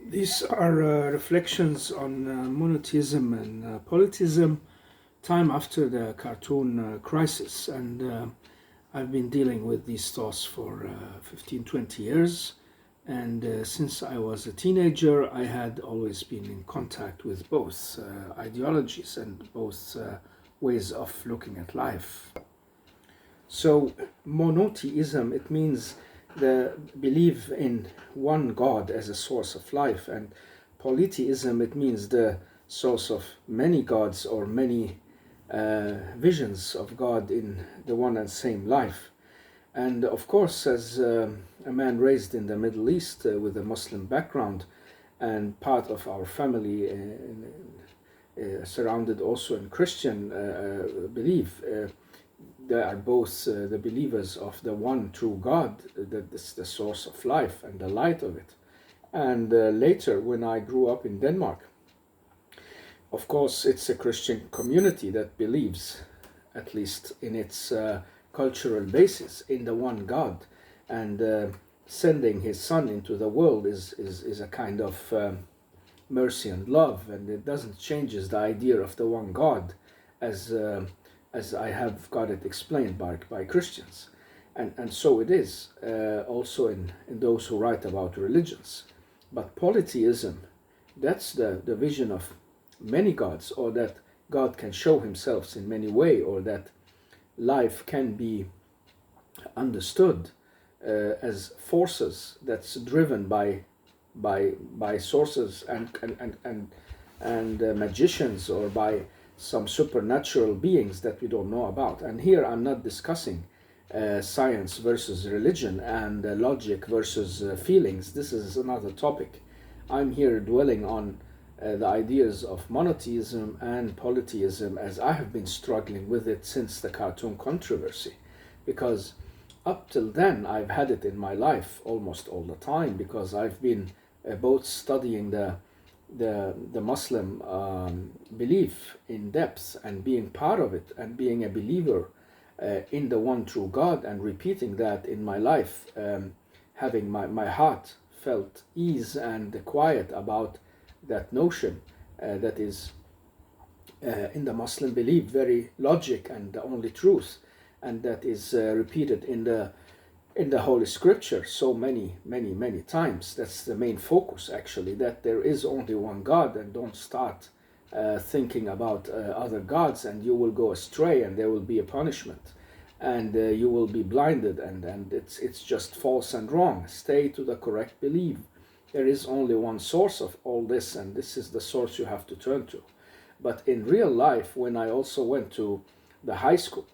These are reflections on monoteism and polyteism time after the cartoon crisis. And I've been dealing with these thoughts for 15, 20 years. And since I was a teenager, I had always been in contact with both ideologies and both ways of looking at life. So, monotheism, it means the belief in one God as a source of life, and polytheism, it means the source of many gods or many visions of God in the one and same life. And of course, as a man raised in the Middle East with a Muslim background, and part of our family surrounded also in Christian belief, they are both the believers of the one true God, that is the source of life and the light of it. And later, when I grew up in Denmark, of course, it's a Christian community that believes, at least in its cultural basis, in the one God. And sending his son into the world is a kind of mercy and love, and it doesn't changes the idea of the one God as I have got it explained by Christians. And so it is also in those who write about religions. But polytheism, that's the vision of many gods, or that God can show himself in many ways, or that life can be understood as forces that's driven by sources and magicians, or by some supernatural beings that we don't know about. And here I'm not discussing science versus religion and logic versus feelings. This is another topic. I'm here dwelling on the ideas of monotheism and polytheism, as I have been struggling with it since the cartoon controversy. Because up till then, I've had it in my life almost all the time, because I've been both studying the Muslim belief in depth and being part of it, and being a believer in the one true God, and repeating that in my life, having my heart felt ease and quiet about that notion that is in the Muslim belief very logic and the only truth, and that is repeated in the Holy Scripture so many times. That's the main focus, actually, that there is only one God, and don't start thinking about other gods, and you will go astray, and there will be a punishment, and you will be blinded, and it's just false and wrong. Stay to the correct belief. There is only one source of all this, and this is the source you have to turn to. But in real life, when I also went to the high school,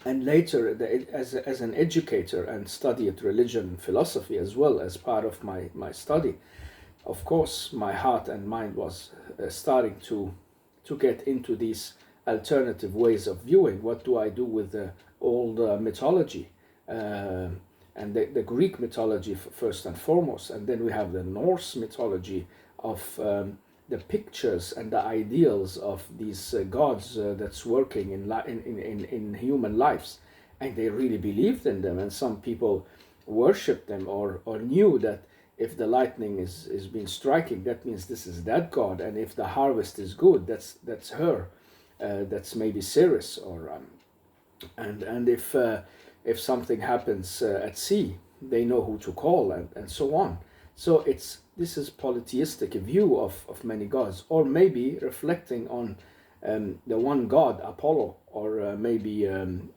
and later as an educator, and studied religion and philosophy as well as part of my study, of course my heart and mind was starting to get into these alternative ways of viewing. What do I do with the old mythology, and the Greek mythology first and foremost, and then we have the Norse mythology of the pictures and the ideals of these gods that's working in human lives, and they really believed in them, and some people worshipped them, or knew that if the lightning is being striking, that means this is that god, and if the harvest is good, that's her, that's maybe Ceres, or and if something happens at sea, they know who to call, and so on. So this is polytheistic view of many gods, or maybe reflecting on the one god, Apollo, or maybe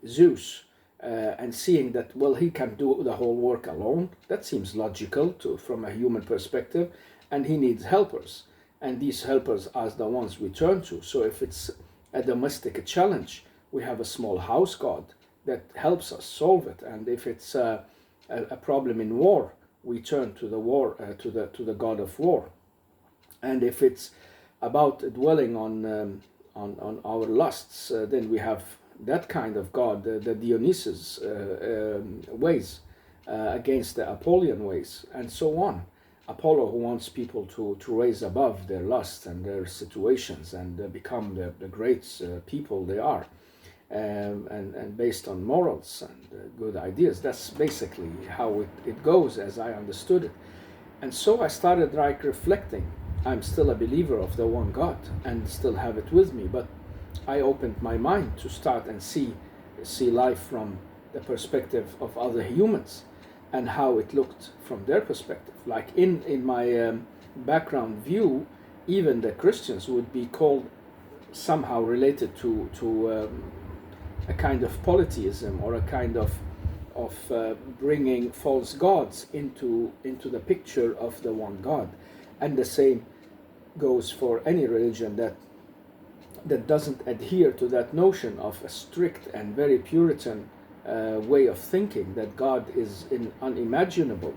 Zeus, and seeing that, well, he can do the whole work alone. That seems logical from a human perspective, and he needs helpers, and these helpers are the ones we turn to. So if it's a domestic challenge, we have a small house god that helps us solve it, and if it's a problem in war, we turn to the war, to the god of war. And if it's about dwelling on our lusts, then we have that kind of god, the Dionysus ways against the Apollyon ways, and so on. Apollo, who wants people to raise above their lusts and their situations, and become the great people they are. And based on morals and good ideas. That's basically how it goes, as I understood it. And so I started like reflecting. I'm still a believer of the one God and still have it with me, but I opened my mind to start and see life from the perspective of other humans and how it looked from their perspective. Like in my background view, even the Christians would be called somehow related to a kind of polyteism, or a kind of bringing false gods into the picture of the one God. And the same goes for any religion that doesn't adhere to that notion of a strict and very Puritan way of thinking, that God is unimaginable,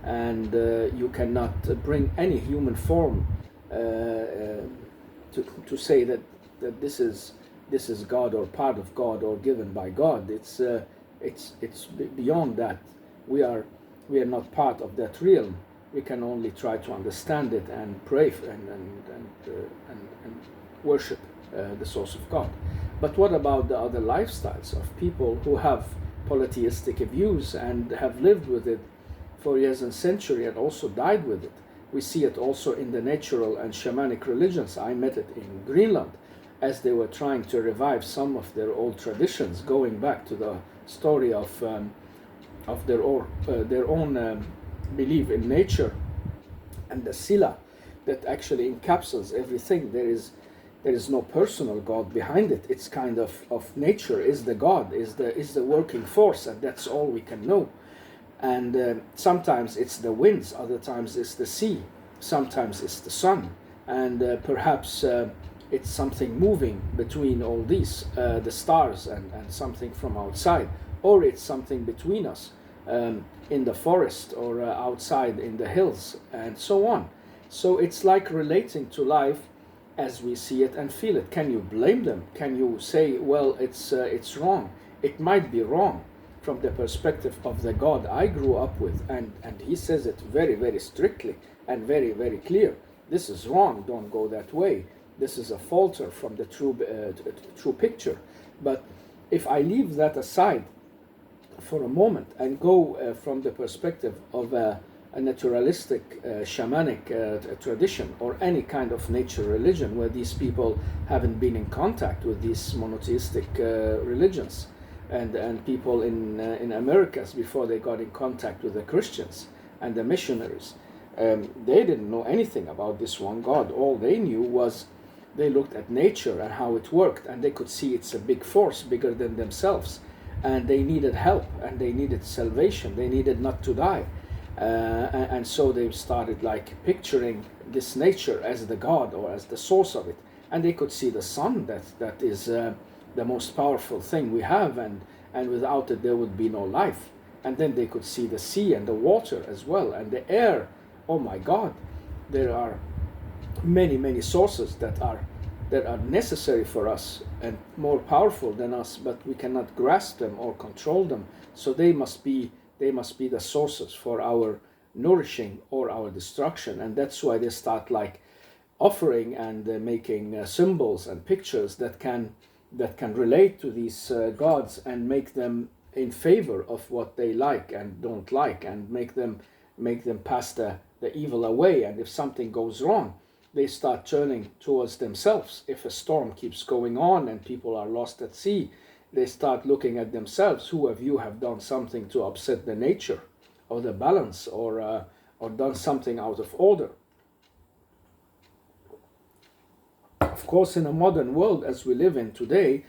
and you cannot bring any human form to say that this is God or part of God or given by God. It's beyond that. We are not part of that realm. We can only try to understand it and pray and worship the source of God. But what about the other lifestyles of people who have polytheistic views and have lived with it for years and centuries and also died with it? We see it also in the natural and shamanic religions. I met it in Greenland, as they were trying to revive some of their old traditions, going back to the story of their own belief in nature and the sila that actually encapsulates everything. There is no personal God behind it. It's kind of nature is the God, is the working force, and that's all we can know. And sometimes it's the winds, other times it's the sea, sometimes it's the sun, and perhaps it's something moving between all these, the stars and something from outside, or it's something between us, in the forest or outside in the hills, and so on. So it's like relating to life as we see it and feel it. Can you blame them? Can you say, well, it's wrong? It might be wrong from the perspective of the God I grew up with, and he says it very, very strictly and very, very clear. This is wrong, don't go that way. This is a falter from the true picture. But if I leave that aside for a moment and go from the perspective of a naturalistic shamanic tradition, or any kind of nature religion where these people haven't been in contact with these monotheistic religions, and people in Americas before they got in contact with the Christians and the missionaries, they didn't know anything about this one God. All they knew was they looked at nature and how it worked, and they could see it's a big force, bigger than themselves, and they needed help, and they needed salvation, they needed not to die. And so they started like picturing this nature as the God or as the source of it, and they could see the sun, that is the most powerful thing we have, and without it there would be no life. And then they could see the sea and the water as well, and the air. Oh my God, there are many sources that are necessary for us and more powerful than us, but we cannot grasp them or control them. So they must be the sources for our nourishing or our destruction. And that's why they start like offering and making symbols and pictures that can relate to these gods and make them in favor of what they like and don't like, and make them pass the evil away. And if something goes wrong, they start turning towards themselves. If a storm keeps going on and people are lost at sea, they start looking at themselves. Who of you have done something to upset the nature or the balance, or done something out of order? Of course, in a modern world as we live in today,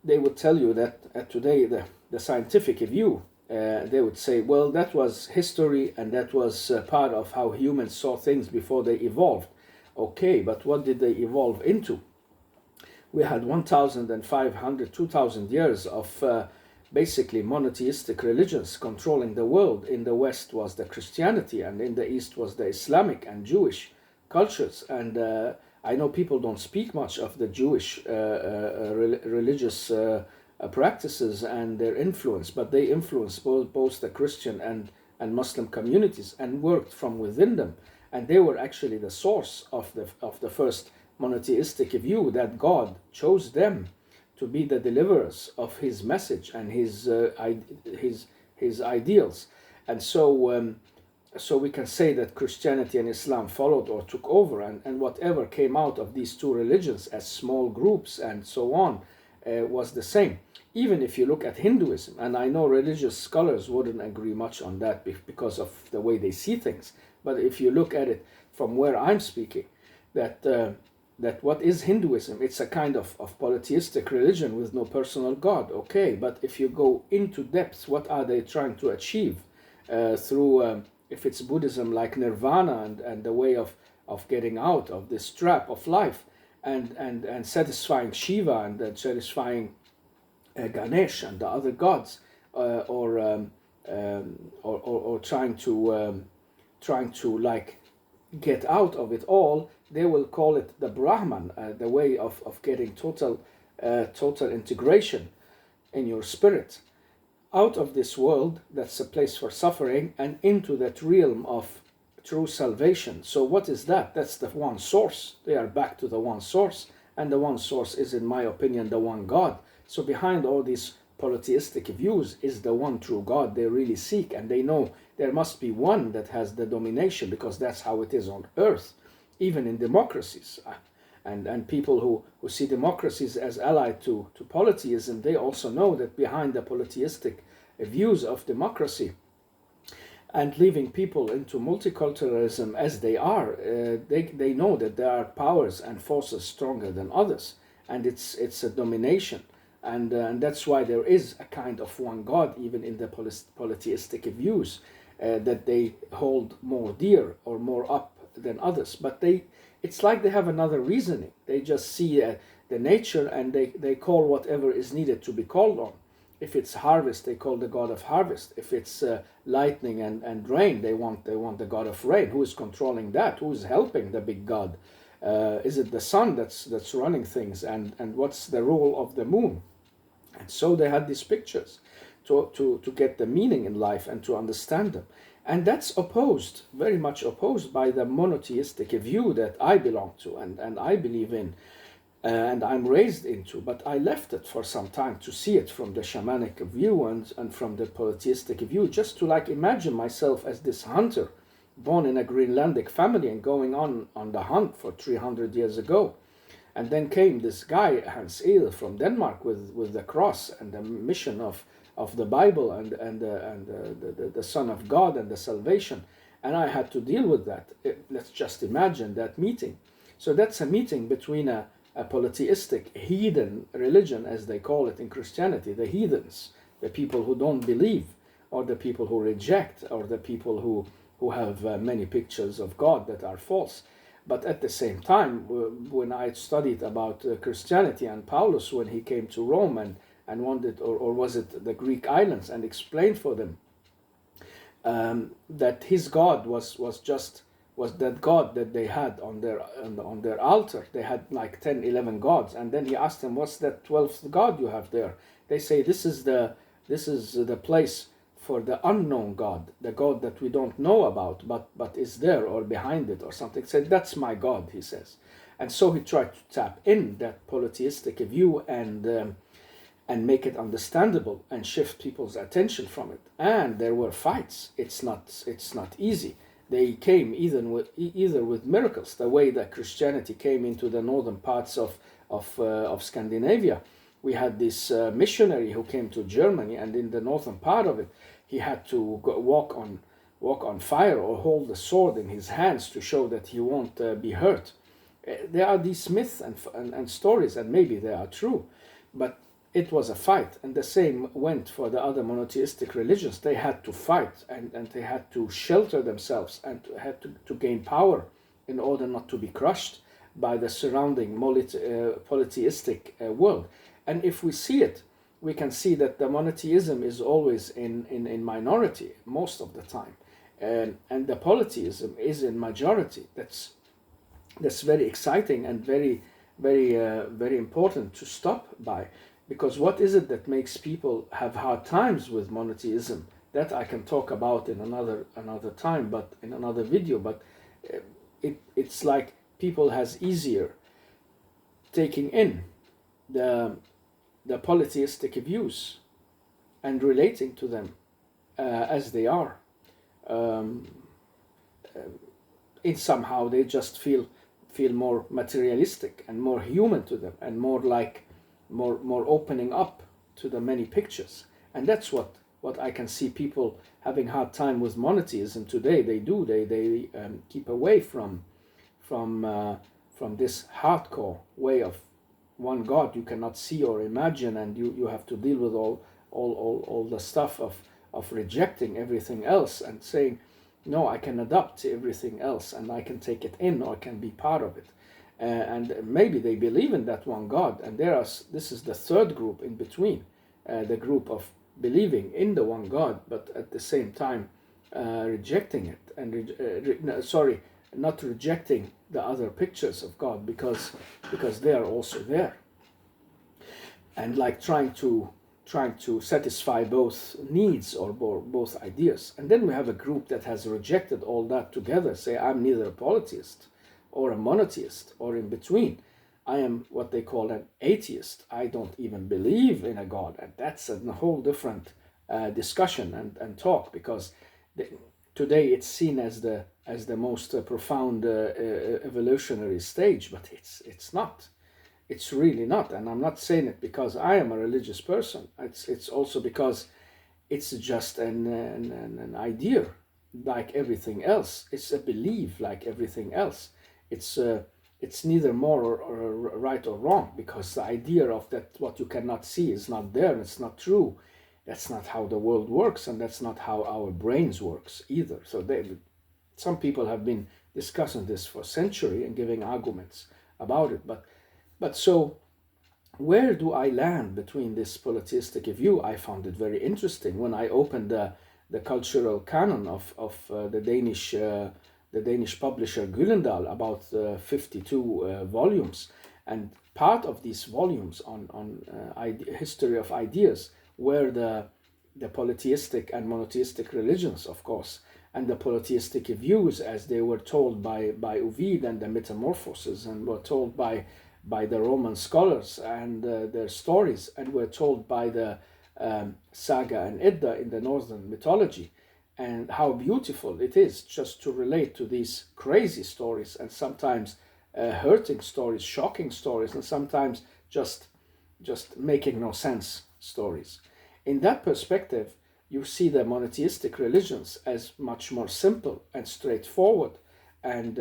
they would tell you that today the scientific view, they would say, well, that was history and that was part of how humans saw things before they evolved. Okay, but what did they evolve into? We had 1,500, 2,000 years of basically monotheistic religions controlling the world. In the West was the Christianity, and in the East was the Islamic and Jewish cultures. And I know people don't speak much of the Jewish religious practices and their influence, but they influenced both the Christian and Muslim communities and worked from within them. And they were actually the source of the first monotheistic view, that God chose them to be the deliverers of his message and his ideals. And so so we can say that Christianity and Islam followed or took over, and whatever came out of these two religions as small groups and so on was the same. Even if you look at Hinduism, and I know religious scholars wouldn't agree much on that because of the way they see things, but if you look at it from where I'm speaking, that what is Hinduism? It's a kind of polytheistic religion with no personal God, okay, but if you go into depth, what are they trying to achieve through, if it's Buddhism, like nirvana and the way of getting out of this trap of life, and satisfying Shiva and satisfying Ganesh and the other gods, or trying to like get out of it all, they will call it the Brahman, the way of getting total integration in your spirit, out of this world that's a place for suffering and into that realm of true salvation. So what is that? That's the one source. They are back to the one source, and the one source is, in my opinion, the one God. So behind all these polytheistic views is the one true God they really seek, and they know there must be one that has the domination, because that's how it is on earth, even in democracies. And people who see democracies as allied to polytheism, they also know that behind the polytheistic views of democracy and leaving people into multiculturalism as they are, they know that there are powers and forces stronger than others, and it's a domination. And that's why there is a kind of one God, even in the polytheistic views, that they hold more dear or more up than others. But it's like they have another reasoning. They just see the nature, and they call whatever is needed to be called on. If it's harvest, they call the God of harvest. If it's lightning and rain, they want the God of rain. Who is controlling that? Who is helping the big God? Is it the sun that's running things? And what's the role of the moon? And so they had these pictures to get the meaning in life and to understand them. And that's opposed, very much opposed, by the monotheistic view that I belong to and I believe in and I'm raised into. But I left it for some time to see it from the shamanic view and from the polytheistic view, just to like imagine myself as this hunter born in a Greenlandic family and going on the hunt for 300 years ago. And then came this guy, Hans Eel, from Denmark with the cross and the mission of the Bible and the Son of God and the salvation. And I had to deal with that. Let's just imagine that meeting. So that's a meeting between a polytheistic heathen religion, as they call it in Christianity, the heathens, the people who don't believe, or the people who reject, or the people who have many pictures of God that are false. But at the same time, when I studied about Christianity and Paulus, when he came to Rome and wanted, or was it the Greek islands, and explained for them that his God was that God that they had on their altar. They had like 10, 11 gods, and then he asked them, "What's that 12th God you have there?" They say, "This is the place for the unknown God, the God that we don't know about, but is there or behind it or something." He said, "That's my God," he says. And so he tried to tap in that polytheistic view and make it understandable and shift people's attention from it. And there were fights. It's not easy. They came either with miracles, the way that Christianity came into the northern parts of Scandinavia. We had this missionary who came to Germany, and in the northern part of it, he had to walk on fire or hold a sword in his hands to show that he won't be hurt. There are these myths and stories, and maybe they are true, but it was a fight. And the same went for the other monotheistic religions. They had to fight, and they had to shelter themselves and had to gain power in order not to be crushed by the surrounding polytheistic world. And if we see it, we can see that the monotheism is always in minority most of the time, and the polytheism is in majority. That's very exciting and very important to stop by, because what is it that makes people have hard times with monotheism? That I can talk about in another time, but in another video. But it's like people has easier taking in the polytheistic views and relating to them as they are. in somehow they just feel more materialistic and more human to them, and more like more opening up to the many pictures. And that's what I can see people having hard time with monotheism today. They keep away from this hardcore way of one God you cannot see or imagine, and you have to deal with all the stuff of rejecting everything else and saying, no, I can adapt to everything else and I can take it in, or I can be part of it. And maybe they believe in that one God, and this is the third group in between, the group of believing in the one God, but at the same time rejecting it, and not rejecting the other pictures of God, because they are also there, and like trying to satisfy both needs or both ideas. And then we have a group that has rejected all that together, say, I'm neither a polytheist or a monotheist or in between. I am what they call an atheist. I don't even believe in a God. And that's a whole different discussion and talk, because today it's seen as the most profound evolutionary stage, but it's not. It's really not. And I'm not saying it because I am a religious person. It's also because it's just an idea like everything else. It's a belief like everything else. It's neither more or right or wrong, because the idea of that what you cannot see is not there, and it's not true. That's not how the world works, and that's not how our brains works either. So some people have been discussing this for centuries and giving arguments about it. But so where do I land between this polytheistic view? I found it very interesting when I opened the cultural canon of the Danish publisher Gyldendal, about 52 volumes. And part of these volumes on history of ideas were the polytheistic and monotheistic religions, of course, and the polytheistic views as they were told by Ovid and the Metamorphoses, and were told by the Roman scholars and their stories, and were told by the Saga and Edda in the northern mythology. And how beautiful it is just to relate to these crazy stories, and sometimes hurting stories, shocking stories, and sometimes just making no sense stories. In that perspective, you see the monotheistic religions as much more simple and straightforward and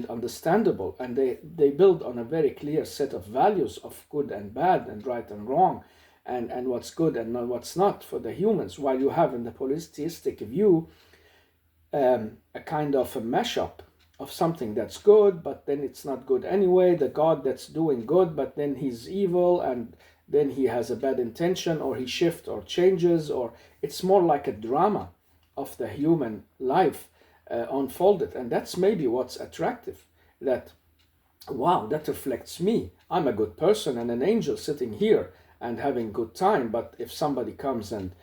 understandable, and they build on a very clear set of values of good and bad and right and wrong, and what's good and what's not for the humans, while you have in the polytheistic view a kind of a mashup of something that's good, but then it's not good anyway, the God that's doing good, but then he's evil, and then he has a bad intention, or he shifts or changes, or it's more like a drama of the human life unfolded. And that's maybe what's attractive, that wow, that reflects me. I'm a good person and an angel sitting here and having good time, but if somebody comes and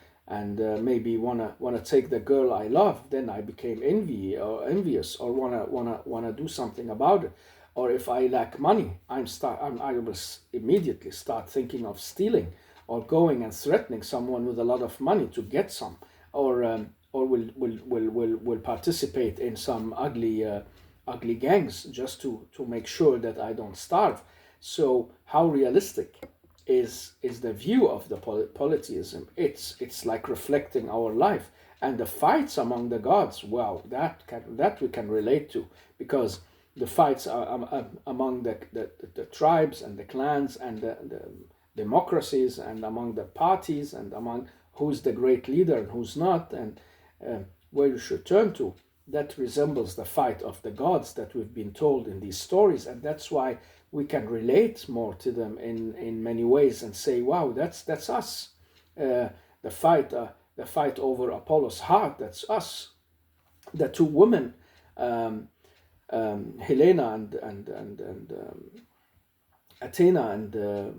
maybe wanna take the girl I love, then I became envious, or wanna do something about it. Or if I lack money, I will immediately start thinking of stealing, or going and threatening someone with a lot of money to get some, or will participate in some ugly gangs just to make sure that I don't starve. So how realistic is the view of the polytheism? It's like reflecting our life, and the fights among the gods. Wow, that we can relate to, because the fights are among the tribes and the clans and the democracies, and among the parties, and among who's the great leader and who's not, and where you should turn to. That resembles the fight of the gods that we've been told in these stories, and that's why we can relate more to them in many ways and say, wow, that's us. The fight over Apollo's heart, that's us. The two women, Helena and Athena, and the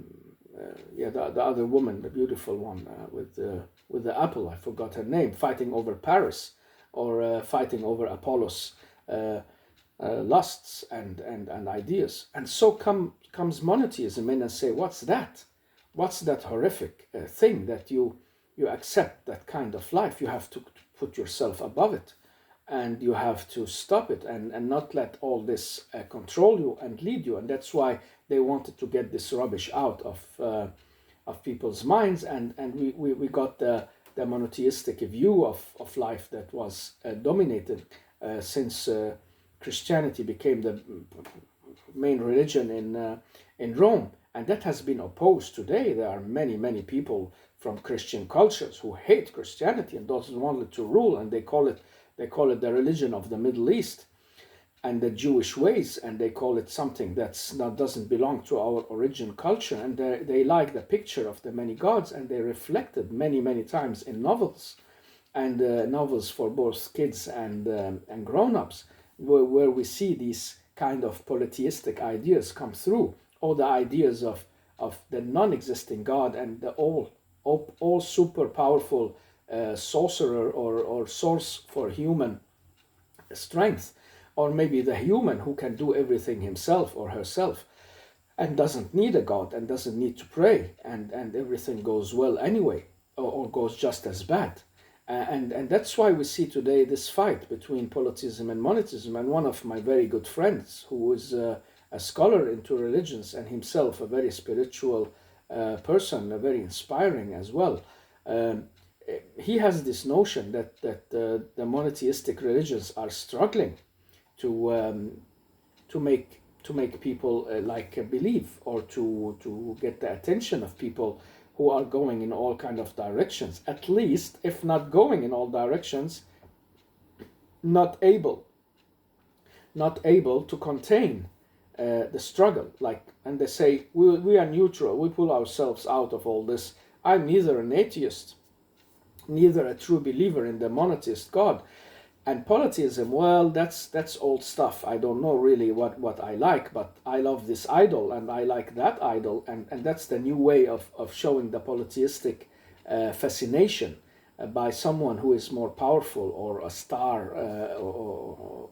other woman, the beautiful one with the apple, I forgot her name, fighting over Paris, or fighting over Apollo's lusts and ideas. And so comes monotheism in and say, what's that? What's that horrific thing that you accept that kind of life? You have to put yourself above it. and you have to stop it and not let all this control you and lead you. And that's why they wanted to get this rubbish out of people's minds, and we got the monotheistic view of life that was dominated since Christianity became the main religion in Rome, and that has been opposed today. There are many people from Christian cultures who hate Christianity and doesn't want it to rule, and they call it the religion of the Middle East and the Jewish ways, and they call it something doesn't belong to our origin culture. And they like the picture of the many gods, and they reflected many times in novels, and novels for both kids and grown-ups, where we see these kind of polytheistic ideas come through, or the ideas of the non-existing God and the all super powerful sorcerer or source for human strength, or maybe the human who can do everything himself or herself and doesn't need a God and doesn't need to pray, and everything goes well anyway, or goes just as bad. And that's why we see today this fight between polytheism and monotheism. And one of my very good friends, who is a scholar into religions and himself a very spiritual person, very inspiring as well, he has this notion that the monotheistic religions are struggling to make people believe, or to get the attention of people who are going in all kind of directions. At least, if not going in all directions, not able to contain the struggle. And they say, we are neutral, we pull ourselves out of all this. I'm neither an atheist, neither a true believer in the monotheist God. And polytheism, well, that's old stuff. I don't know really what I like, but I love this idol and I like that idol, and that's the new way of showing the polytheistic fascination by someone who is more powerful, or a star, or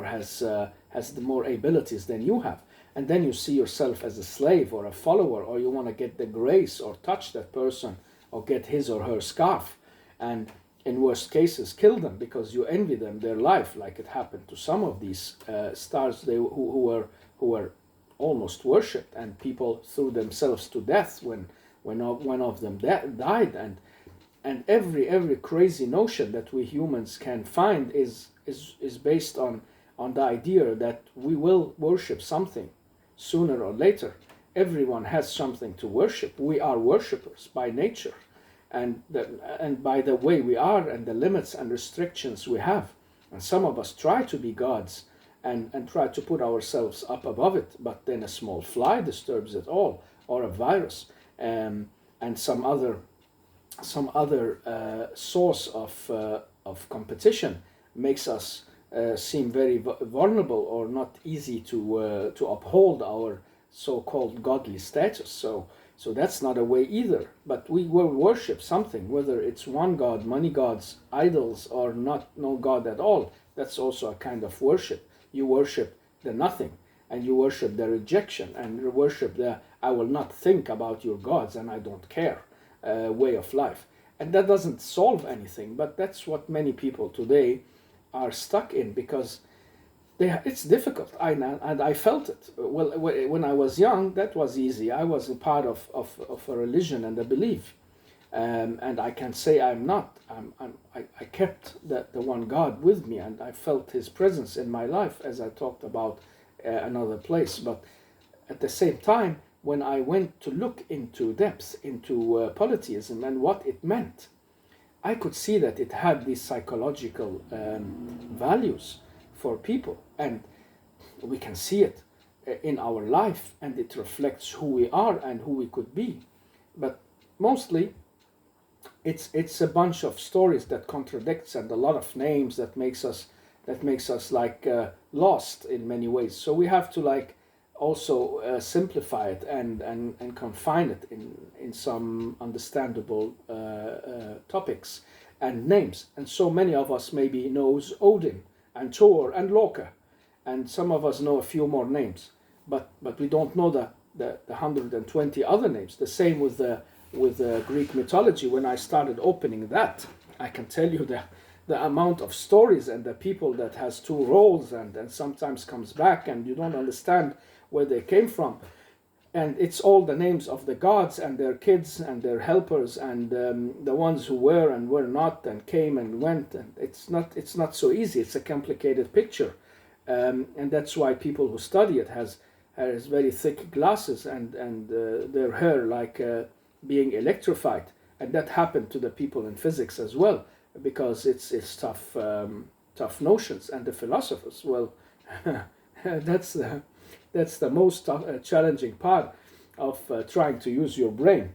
has the more abilities than you have. And then you see yourself as a slave or a follower, or you want to get the grace or touch that person or get his or her scarf, and in worst cases kill them because you envy them their life, like it happened to some of these stars who were almost worshipped, and people threw themselves to death when one of them died. And every crazy notion that we humans can find is based on the idea that we will worship something sooner or later. Everyone has something to worship. We are worshippers by nature, and by the way we are, and the limits and restrictions we have. And some of us try to be gods and try to put ourselves up above it, but then a small fly disturbs it all, or a virus, and some other source of competition makes us seem very vulnerable, or not easy to uphold our so-called godly status. So that's not a way either. But we will worship something, whether it's one god, many gods, idols, or no god at all. That's also a kind of worship. You worship the nothing, and you worship the rejection, and you worship the I will not think about your gods and I don't care way of life. And that doesn't solve anything, but that's what many people today are stuck in, because it's difficult, and I felt it. Well, when I was young, that was easy. I was a part of a religion and a belief, and I can say I'm not. I kept the one God with me, and I felt His presence in my life, as I talked about another place. But at the same time, when I went to look into depth into polytheism and what it meant, I could see that it had these psychological values for people, and we can see it in our life, and it reflects who we are and who we could be. But mostly it's a bunch of stories that contradicts, and a lot of names that makes us lost in many ways. So we have to also simplify it and confine it in some understandable topics and names. And so many of us maybe knows Odin and Thor and Loki, and some of us know a few more names, but we don't know the 120 other names. The same with Greek mythology. When I started opening that, I can tell you the amount of stories and the people that has two roles and sometimes comes back and you don't understand where they came from. And it's all the names of the gods and their kids and their helpers and the ones who were and were not and came and went. And it's not so easy. It's a complicated picture, and that's why people who study it has very thick glasses and their hair like being electrified. And that happened to the people in physics as well, because it's tough notions. And the philosophers, well, that's the most challenging part of trying to use your brain.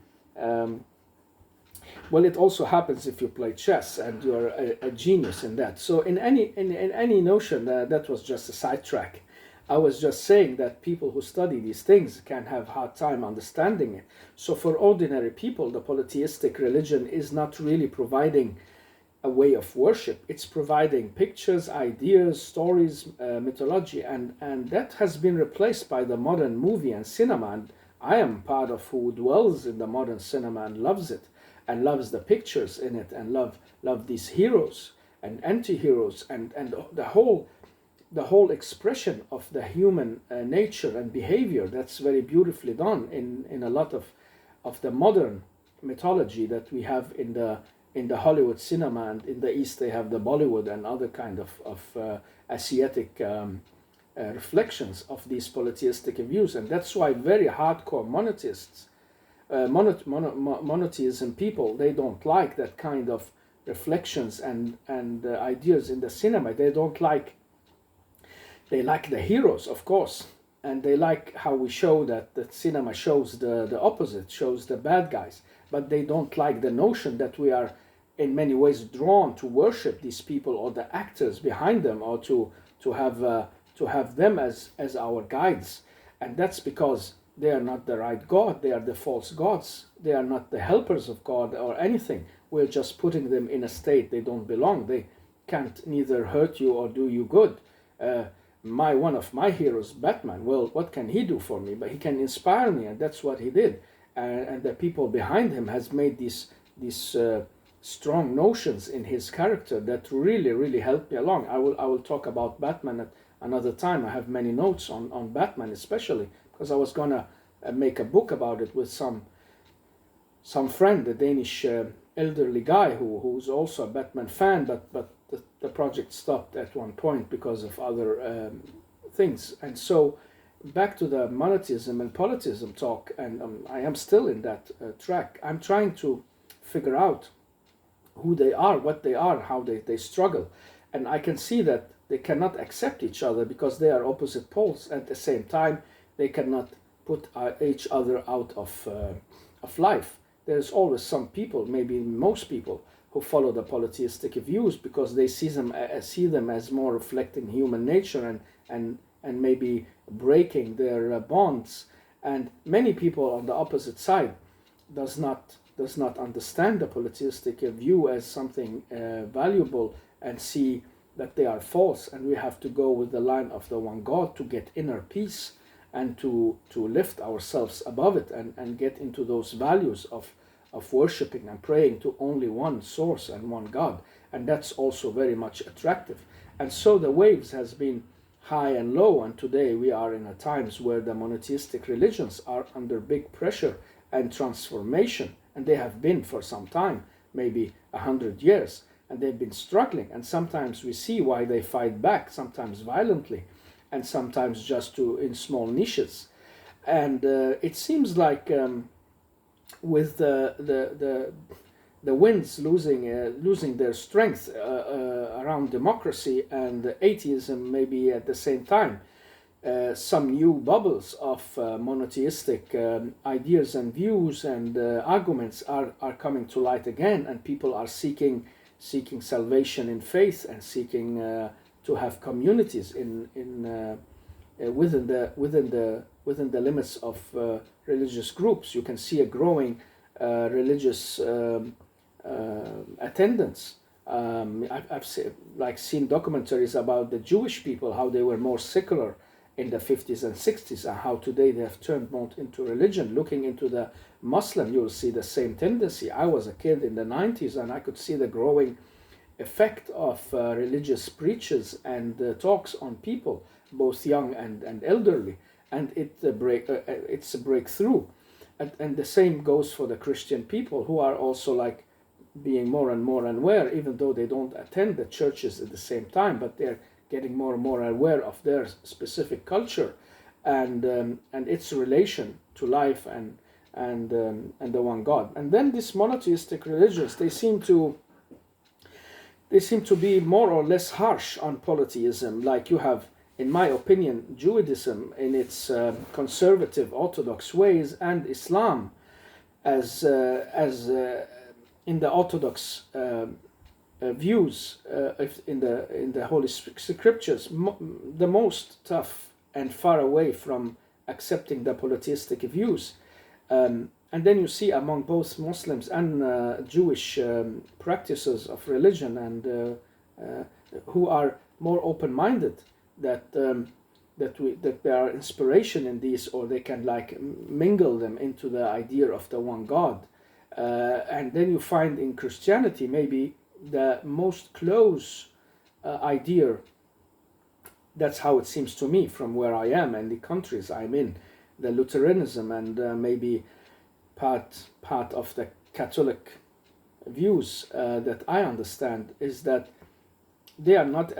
Well, it also happens if you play chess and you're a genius in that. So in any notion, that was just a sidetrack. I was just saying that people who study these things can have hard time understanding it. So for ordinary people, the polytheistic religion is not really providing a way of worship. It's providing pictures, ideas, stories, mythology, and that has been replaced by the modern movie and cinema. And I am part of who dwells in the modern cinema and loves it, and loves the pictures in it, and love these heroes and anti-heroes and the whole expression of the human nature and behavior. That's very beautifully done in a lot of the modern mythology that we have in the Hollywood cinema, and in the East they have the Bollywood and other kind of Asiatic reflections of these polytheistic views. And that's why very hardcore monoteists, monotheism people, they don't like that kind of reflections and ideas in the cinema. They like the heroes, of course, and they like how we show that the cinema shows the opposite, shows the bad guys. But they don't like the notion that we are in many ways drawn to worship these people or the actors behind them, or to have them as our guides. And that's because they are not the right God. They are the false gods. They are not the helpers of God or anything. We're just putting them in a state they don't belong. They can't neither hurt you or do you good. One of my heroes, Batman, well, what can he do for me? But he can inspire me, and that's what he did. And the people behind him has made these strong notions in his character that really helped me along. I will talk about Batman at another time. I have many notes on Batman, especially because I was gonna make a book about it with some friend, a Danish elderly guy who's also a Batman fan, but the project stopped at one point because of other things. And so back to the monotheism and polytheism talk, and I am still in that track. I'm trying to figure out who they are, what they are, how they struggle. And I can see that they cannot accept each other because they are opposite poles. At the same time, they cannot put each other out of life. There's always some people, maybe most people, who follow the polytheistic views because they see them as more reflecting human nature and maybe breaking their bonds. And many people on the opposite side does not understand the polytheistic view as something valuable, and see that they are false, and we have to go with the line of the one God to get inner peace and to lift ourselves above it and get into those values of worshiping and praying to only one source and one God. And that's also very much attractive. And so the waves has been high and low, and today we are in a times where the monotheistic religions are under big pressure and transformation, and they have been for some time, maybe 100 years, and they've been struggling. And sometimes we see why they fight back, sometimes violently and sometimes just in small niches. And it seems like with the winds losing their strength around democracy and atheism, maybe at the same time, some new bubbles of monotheistic ideas and views and arguments are coming to light again, and people are seeking salvation in faith and seeking to have communities within the limits of religious groups. You can see a growing religious attendance. I've seen documentaries about the Jewish people, how they were more secular in the 50s and 60s, and how today they have turned more into religion. Looking into the Muslim, you'll see the same tendency. I was a kid in the 90s, and I could see the growing effect of religious preachers and talks on people, both young and elderly, and it's a breakthrough. And the same goes for the Christian people, who are also like being more and more aware, even though they don't attend the churches at the same time, but they're getting more and more aware of their specific culture and its relation to life and the one God. And then these monotheistic religions, they seem to be more or less harsh on polytheism. Like you have, in my opinion, Judaism in its conservative Orthodox ways, and Islam as in the Orthodox views, in the Holy Scriptures, the most tough and far away from accepting the polytheistic views. And then you see among both Muslims and Jewish practices of religion, and who are more open-minded, that there are inspiration in these, or they can like mingle them into the idea of the one God. And then you find in Christianity maybe the most close idea. That's how it seems to me from where I am and the countries I'm in, the Lutheranism and maybe part of the Catholic views that I understand, is that they are not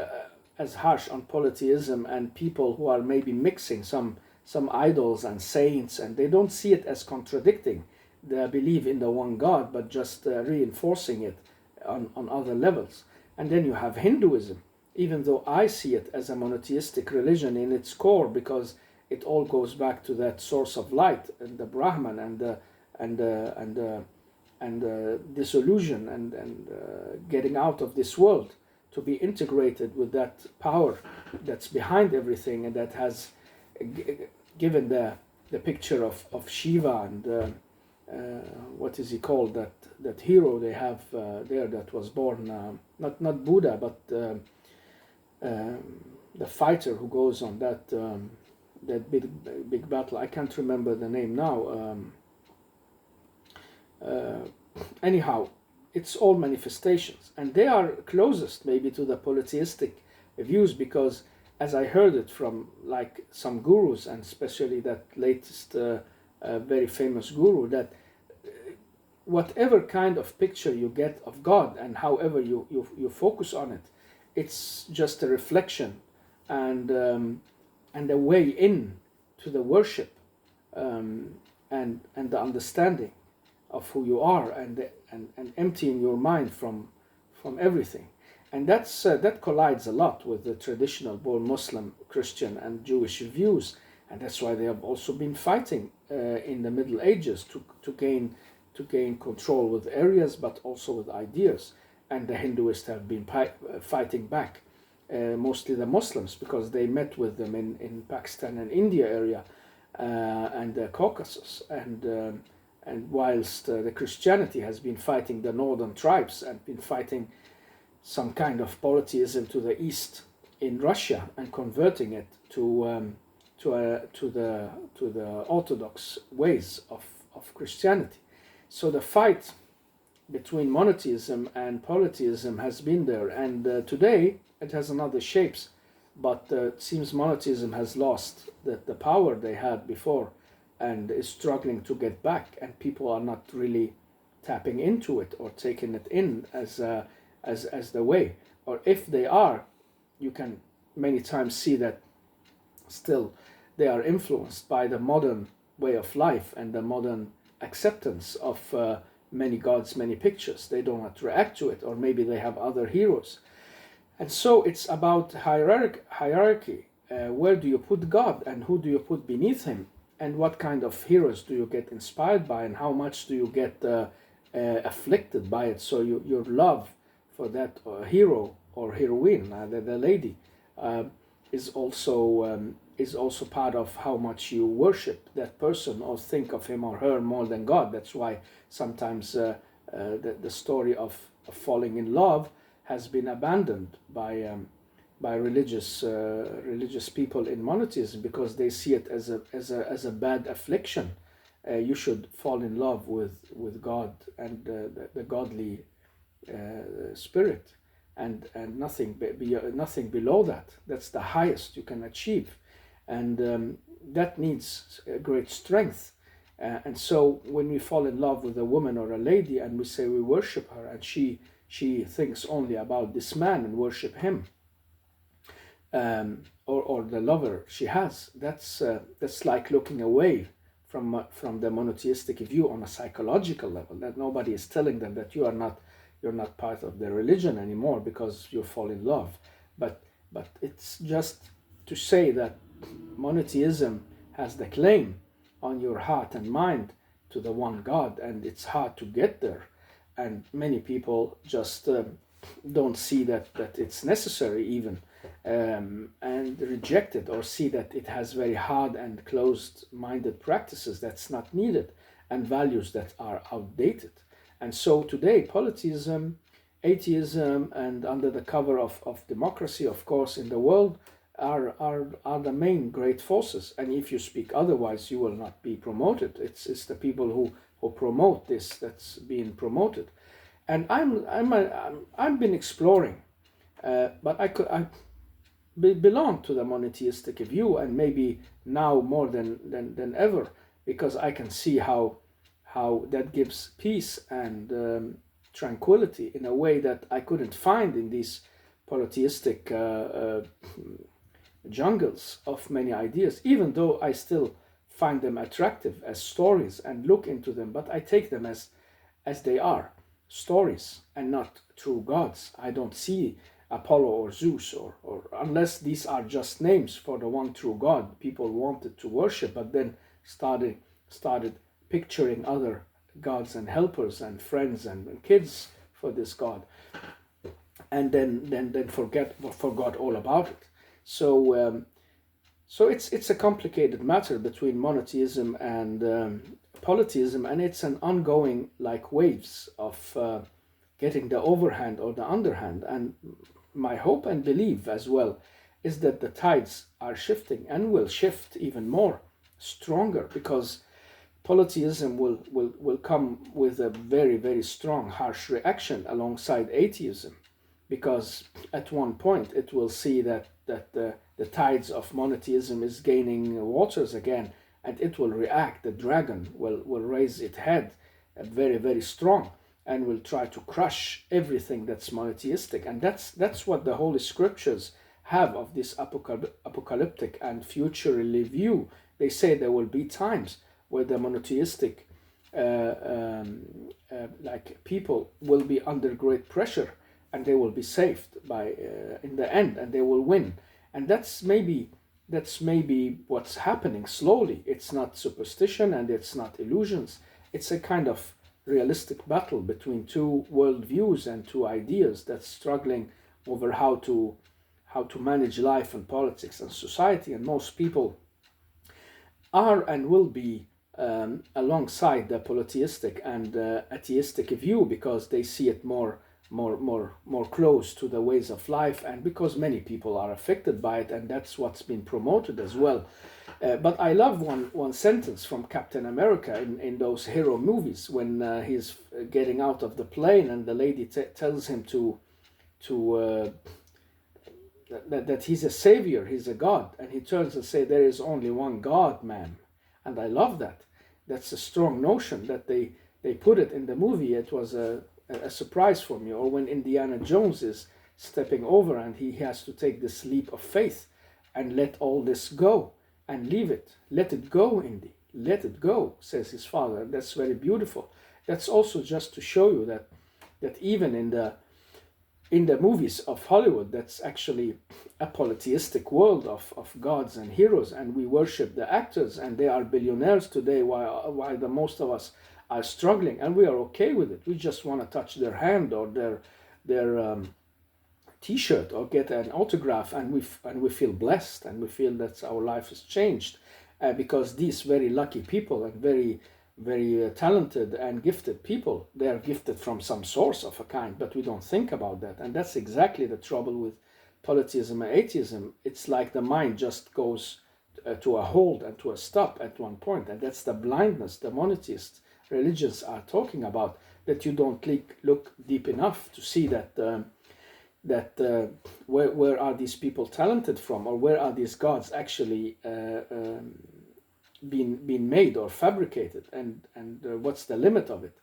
as harsh on polytheism and people who are maybe mixing some idols and saints, and they don't see it as contradicting the belief in the one God, but just reinforcing it on other levels. And then you have Hinduism, even though I see it as a monotheistic religion in its core, because it all goes back to that source of light and the Brahman and dissolution and getting out of this world, to be integrated with that power that's behind everything, and that has given the picture of Shiva and what is he called, that hero they have there that was born, not Buddha, but the fighter who goes on that big battle. I can't remember the name now. Anyhow, it's all manifestations, and they are closest maybe to the polytheistic views, because as I heard it from like some gurus, and especially that latest very famous guru, that whatever kind of picture you get of God and however you focus on it, it's just a reflection and a way in to the worship and the understanding of who you are, and emptying your mind from everything. And that collides a lot with the traditional both Muslim, Christian and Jewish views, and that's why they have also been fighting in the Middle Ages to gain control with areas, but also with ideas. And the Hinduists have been fighting back, mostly the Muslims, because they met with them in Pakistan and India area and the Caucasus, and whilst the Christianity has been fighting the northern tribes and been fighting some kind of polytheism to the east in Russia and converting it to the Orthodox ways of Christianity. So the fight between monotheism and polytheism has been there, and today it has another shapes, but it seems monotheism has lost the power they had before, and is struggling to get back, and people are not really tapping into it or taking it in as the way. Or if they are, you can many times see that still they are influenced by the modern way of life and the modern acceptance of many gods, many pictures. They do not react to it, or maybe they have other heroes. And so it's about hierarchy. Where do you put God, and who do you put beneath him? And what kind of heroes do you get inspired by, and how much do you get afflicted by it? So your love for that hero or heroine, the lady, is also part of how much you worship that person or think of him or her more than God. That's why sometimes the story of falling in love has been abandoned by religious people in monotheism, because they see it as a bad affliction. You should fall in love with God and the godly spirit, and nothing below that. That's the highest you can achieve, and that needs great strength. And so when we fall in love with a woman or a lady and we say we worship her, and she thinks only about this man and worship him, or the lover she has, that's like looking away from the monotheistic view on a psychological level. That nobody is telling them that you're not part of the religion anymore because you fall in love, but it's just to say that monotheism has the claim on your heart and mind to the one God, and it's hard to get there, and many people just don't see that it's necessary even, and reject it, or see that it has very hard and closed-minded practices that's not needed and values that are outdated. And so today polytheism, atheism, and under the cover of democracy, of course, in the world are the main great forces. And if you speak otherwise, you will not be promoted. It's the people who promote this that's being promoted. And I've been exploring, but I belong to the monotheistic view, and maybe now more than ever, because I can see how that gives peace and tranquility in a way that I couldn't find in these polytheistic jungles of many ideas, even though I still find them attractive as stories and look into them, but I take them as they are, stories and not true gods. I don't see Apollo or Zeus, or unless these are just names for the one true God people wanted to worship, but then started picturing other gods and helpers and friends and kids for this God, and then forgot all about it. So it's a complicated matter between monotheism and polytheism, and it's an ongoing like waves of getting the overhand or the underhand. And my hope and belief as well is that the tides are shifting and will shift even more stronger, because polytheism will come with a very, very strong, harsh reaction alongside atheism, because at one point it will see that the tides of monotheism is gaining waters again, and it will react. The dragon will raise its head very, very strong, and will try to crush everything that's monotheistic. And that's what the Holy Scriptures have of this apocalyptic and futurely view. They say there will be times where the monotheistic like people will be under great pressure, and they will be saved by in the end, and they will win. And that's maybe what's happening slowly. It's not superstition and it's not illusions. It's a kind of realistic battle between two worldviews and two ideas that's struggling over how to manage life and politics and society. And most people are and will be alongside the polytheistic and atheistic view, because they see it more close to the ways of life, and because many people are affected by it, and that's what's been promoted as well. But I love one sentence from Captain America in those hero movies, when he's getting out of the plane and the lady tells him that he's a savior, he's a god, and he turns and say, "There is only one God, ma'am." And I love that. That's a strong notion that they put it in the movie. It was a surprise for me. Or when Indiana Jones is stepping over and he has to take this leap of faith and let all this go and leave it. Let it go, Indy. Let it go, says his father. And that's very beautiful. That's also just to show you that even in the movies of Hollywood, that's actually a polytheistic world of gods and heroes, and we worship the actors, and they are billionaires today, while the most of us are struggling, and we are okay with it. We just want to touch their hand or their T-shirt or get an autograph, and we feel blessed, and we feel that our life has changed, because these very lucky people and very, very talented and gifted people, they are gifted from some source of a kind, but we don't think about that. And that's exactly the trouble with polytheism and atheism. It's like the mind just goes to a hold and to a stop at one point, and that's the blindness the monotheist religions are talking about, that you don't look deep enough to see that that where are these people talented from, or where are these gods actually being made or fabricated, and what's the limit of it?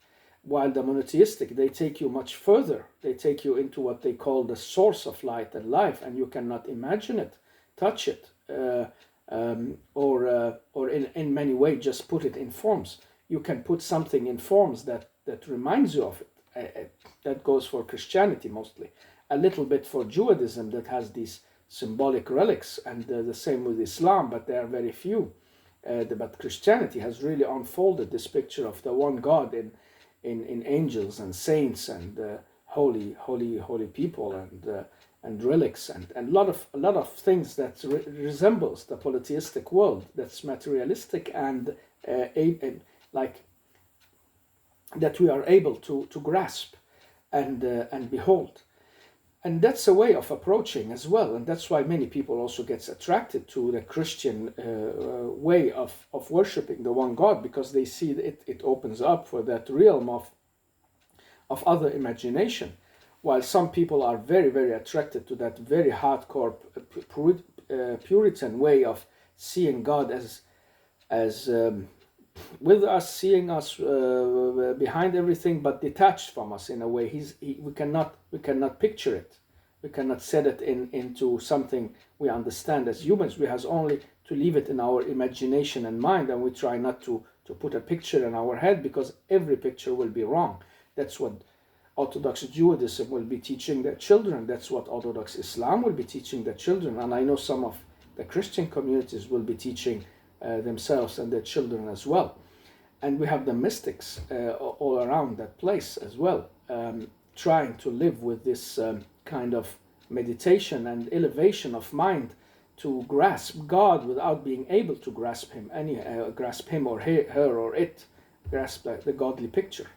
While the monotheistic, they take you much further. They take you into what they call the source of light and life, and you cannot imagine it, touch it, or in many ways just put it in forms. You can put something in forms that reminds you of it. That goes for Christianity mostly. A little bit for Judaism, that has these symbolic relics, and the same with Islam, but there are very few. But Christianity has really unfolded this picture of the one God in angels and saints and holy people and relics and a lot of things that resembles the polytheistic world, that's materialistic and like that we are able to grasp and behold. And that's a way of approaching as well, and that's why many people also get attracted to the Christian way of worshiping the one God, because they see that it opens up for that realm of other imagination. While some people are very, very attracted to that very hardcore Puritan way of seeing God as with us, seeing us behind everything, but detached from us in a way. We cannot picture it. We cannot set it into something we understand as humans. We have only to leave it in our imagination and mind, and we try not to put a picture in our head, because every picture will be wrong. That's what Orthodox Judaism will be teaching their children. That's what Orthodox Islam will be teaching their children. And I know some of the Christian communities will be teaching themselves and their children as well. And we have the mystics all around that place as well, trying to live with this kind of meditation and elevation of mind to grasp God without being able to grasp him, grasp him or her or it, grasp the godly picture.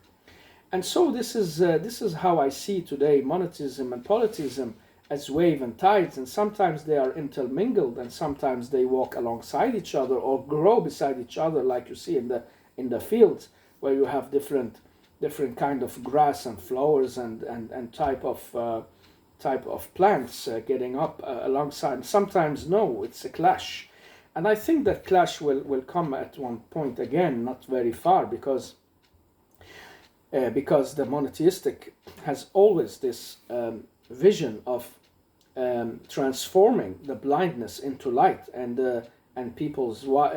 And so this is how I see today monotheism and polytheism as wave and tides, and sometimes they are intermingled, and sometimes they walk alongside each other or grow beside each other, like you see in the fields, where you have different kind of grass and flowers and type of plants getting up alongside. Sometimes no, it's a clash, and I think that clash will come at one point again, not very far, because the monotheistic has always this vision of transforming the blindness into light, and people's what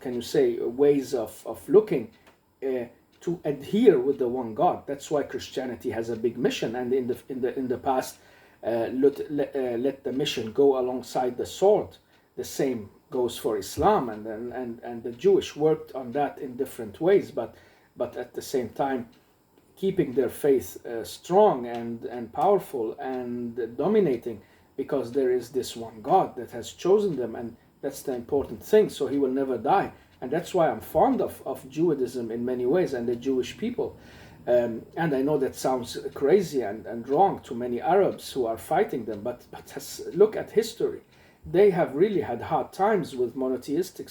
can you say, ways of looking to adhere with the one God. That's why Christianity has a big mission, and in the past let the mission go alongside the sword. The same goes for Islam, and the Jewish worked on that in different ways, but at the same time keeping their faith strong and powerful and dominating, because there is this one God that has chosen them, and that's the important thing. So he will never die, and that's why I'm fond of Judaism in many ways and the Jewish people. And I know that sounds crazy and wrong to many Arabs who are fighting them, but look at history. They have really had hard times with monotheistic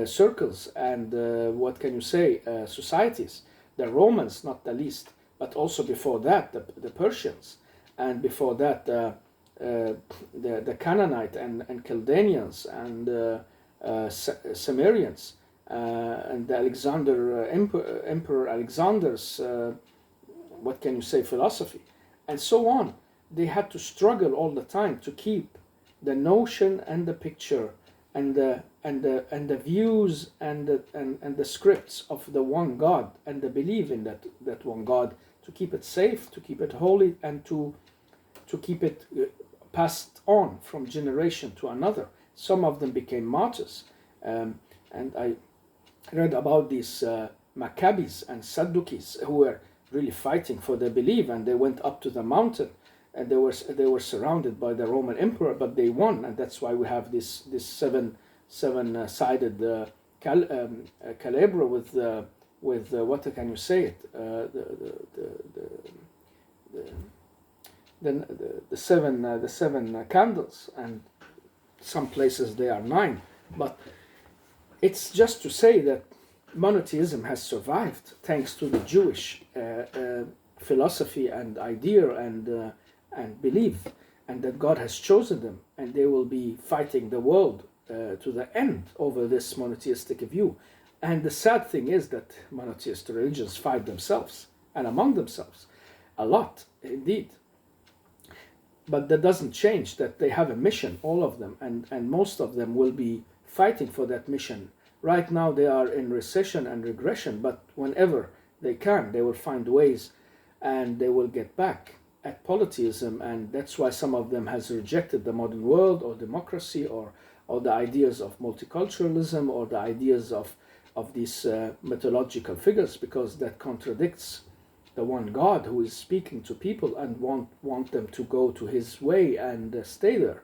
circles and what can you say, societies. The Romans, not the least, but also before that the Persians, and before that the Canaanite and Chaldeans and Sumerians and the Emperor Alexander's what can you say, philosophy, and so on. They had to struggle all the time to keep the notion and the picture and the views and the scripts of the one God, and the belief in that one God, to keep it safe, to keep it holy, and to keep it passed on from generation to another. Some of them became martyrs, and I read about these Maccabees and Sadducees who were really fighting for their belief, and they went up to the mountain, and they were surrounded by the Roman emperor, but they won, and that's why we have this seven-sided calibra with what can you say it, the seven candles, and some places they are 9, but it's just to say that monotheism has survived thanks to the Jewish philosophy and idea and belief, and that God has chosen them, and they will be fighting the world to the end over this monotheistic view. And the sad thing is that monotheist religions fight themselves and among themselves a lot indeed. But that doesn't change that they have a mission, all of them, and most of them will be fighting for that mission. Right now they are in recession and regression, but whenever they can, they will find ways and they will get back at polyteism, and that's why some of them has rejected the modern world or democracy or the ideas of multiculturalism or the ideas of these mythological figures, because that contradicts the one God who is speaking to people and want them to go to his way and stay there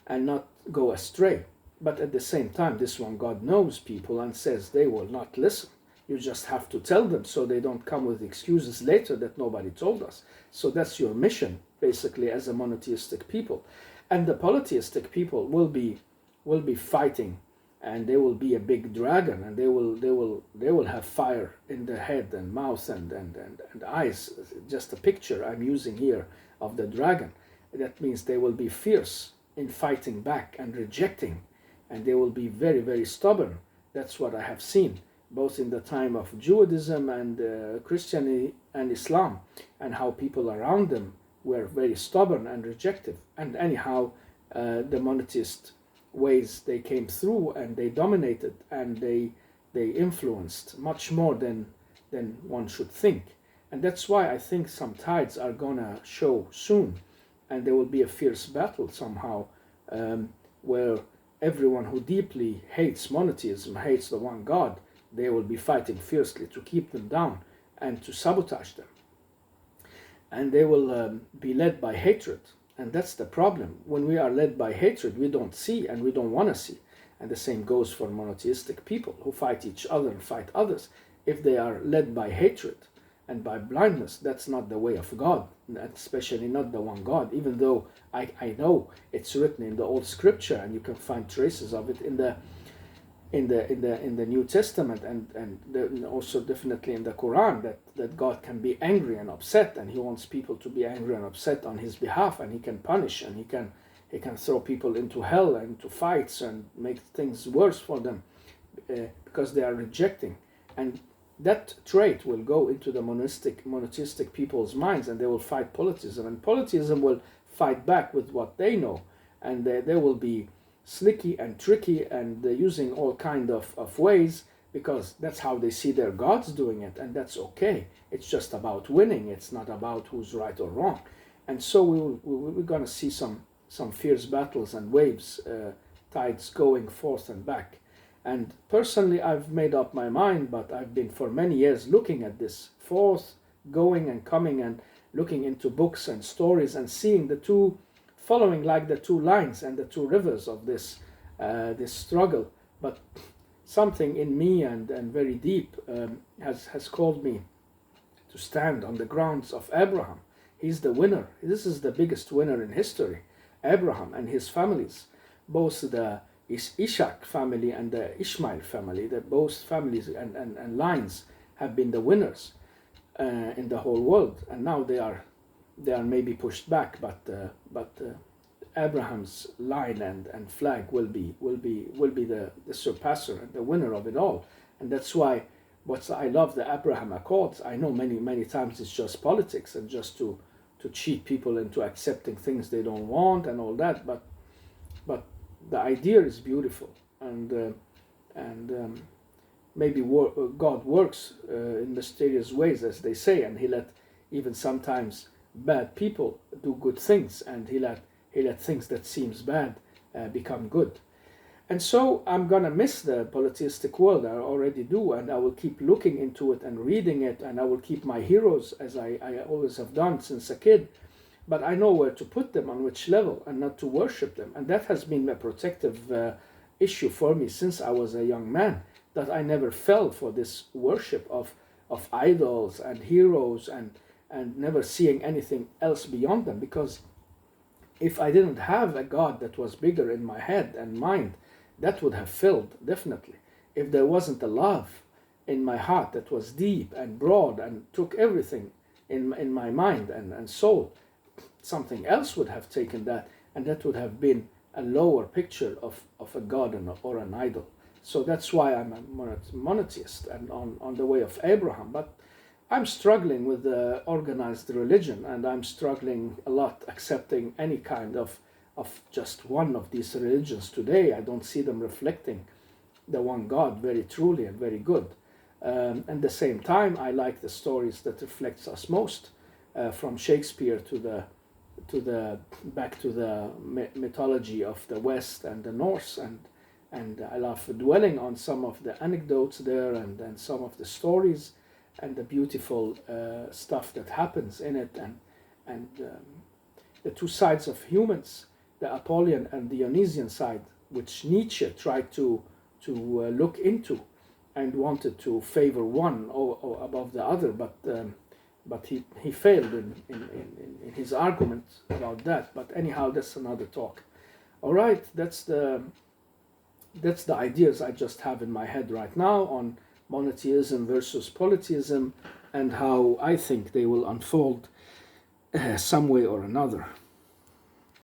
and not go astray. But at the same time, this one God knows people and says they will not listen. You just have to tell them so they don't come with excuses later that nobody told us. So that's your mission, basically, as a monotheistic people. And the polytheistic people will be fighting, and they will be a big dragon, and they will have fire in their head and mouth and eyes. Just a picture I'm using here of the dragon. That means they will be fierce in fighting back and rejecting, and they will be very, very stubborn. That's what I have seen, both in the time of Judaism and Christianity and Islam, and how people around them were very stubborn and rejective. And anyhow, the monotheist ways they came through and they dominated and they influenced much more than one should think. And that's why I think some tides are gonna show soon, and there will be a fierce battle somehow, where everyone who deeply hates monotheism, hates the one God, they will be fighting fiercely to keep them down and to sabotage them. And they will be led by hatred. And that's the problem. When we are led by hatred, we don't see and we don't want to see. And the same goes for monotheistic people who fight each other and fight others. If they are led by hatred and by blindness, that's not the way of God, especially not the one God, even though I know it's written in the old scripture and you can find traces of it in the New Testament and also definitely in the Quran, that God can be angry and upset, and he wants people to be angry and upset on his behalf, and he can punish, and he can throw people into hell and into fights and make things worse for them because they are rejecting. And that trait will go into the monotheistic people's minds, and they will fight polytheism, and polytheism will fight back with what they know, and they will be slicky and tricky and using all kind of ways, because that's how they see their gods doing it, and that's okay. It's just about winning. It's not about who's right or wrong. And so we're going to see some fierce battles and waves, tides going forth and back. And personally, I've made up my mind, but I've been for many years looking at this forth, going and coming, and looking into books and stories and seeing the two, following like the two lines and the two rivers of this struggle. But something in me and very deep has called me to stand on the grounds of Abraham. He's the winner. This is the biggest winner in history. Abraham and his families, both the Ishak family and the Ishmael family, that both families and lines have been the winners in the whole world. And now they are maybe pushed back, but Abraham's line and flag will be the surpasser and the winner of it all. And that's why I love the Abraham Accords. I know many times it's just politics and just to cheat people into accepting things they don't want and all that, but the idea is beautiful, and maybe God works in mysterious ways, as they say, and he let even sometimes bad people do good things, and he let things that seems bad become good. And so I'm gonna miss the polytheistic world. I already do, and I will keep looking into it and reading it, and I will keep my heroes as I always have done since a kid. But I know where to put them, on which level, and not to worship them. And that has been a protective issue for me since I was a young man, that I never fell for this worship of idols and heroes and never seeing anything else beyond them. Because if I didn't have a God that was bigger in my head and mind, that would have filled, definitely. If there wasn't a love in my heart that was deep and broad and took everything in my mind and soul. Something else would have taken that, and that would have been a lower picture of a god or an idol. So that's why I'm a monotheist and on the way of Abraham. But I'm struggling with the organized religion, and I'm struggling a lot accepting any kind of just one of these religions today. I don't see them reflecting the one God very truly and very good. At the same time, I like the stories that reflects us most, from Shakespeare to the back to the mythology of the West and the Norse, and I love dwelling on some of the anecdotes there and some of the stories and the beautiful stuff that happens in it, and the two sides of humans, the Apollonian and Dionysian side, which Nietzsche tried to look into and wanted to favor one or above the other, but he failed in his argument about that. But anyhow, that's another talk. All right, that's the ideas I just have in my head right now on monotheism versus polytheism, and how I think they will unfold some way or another.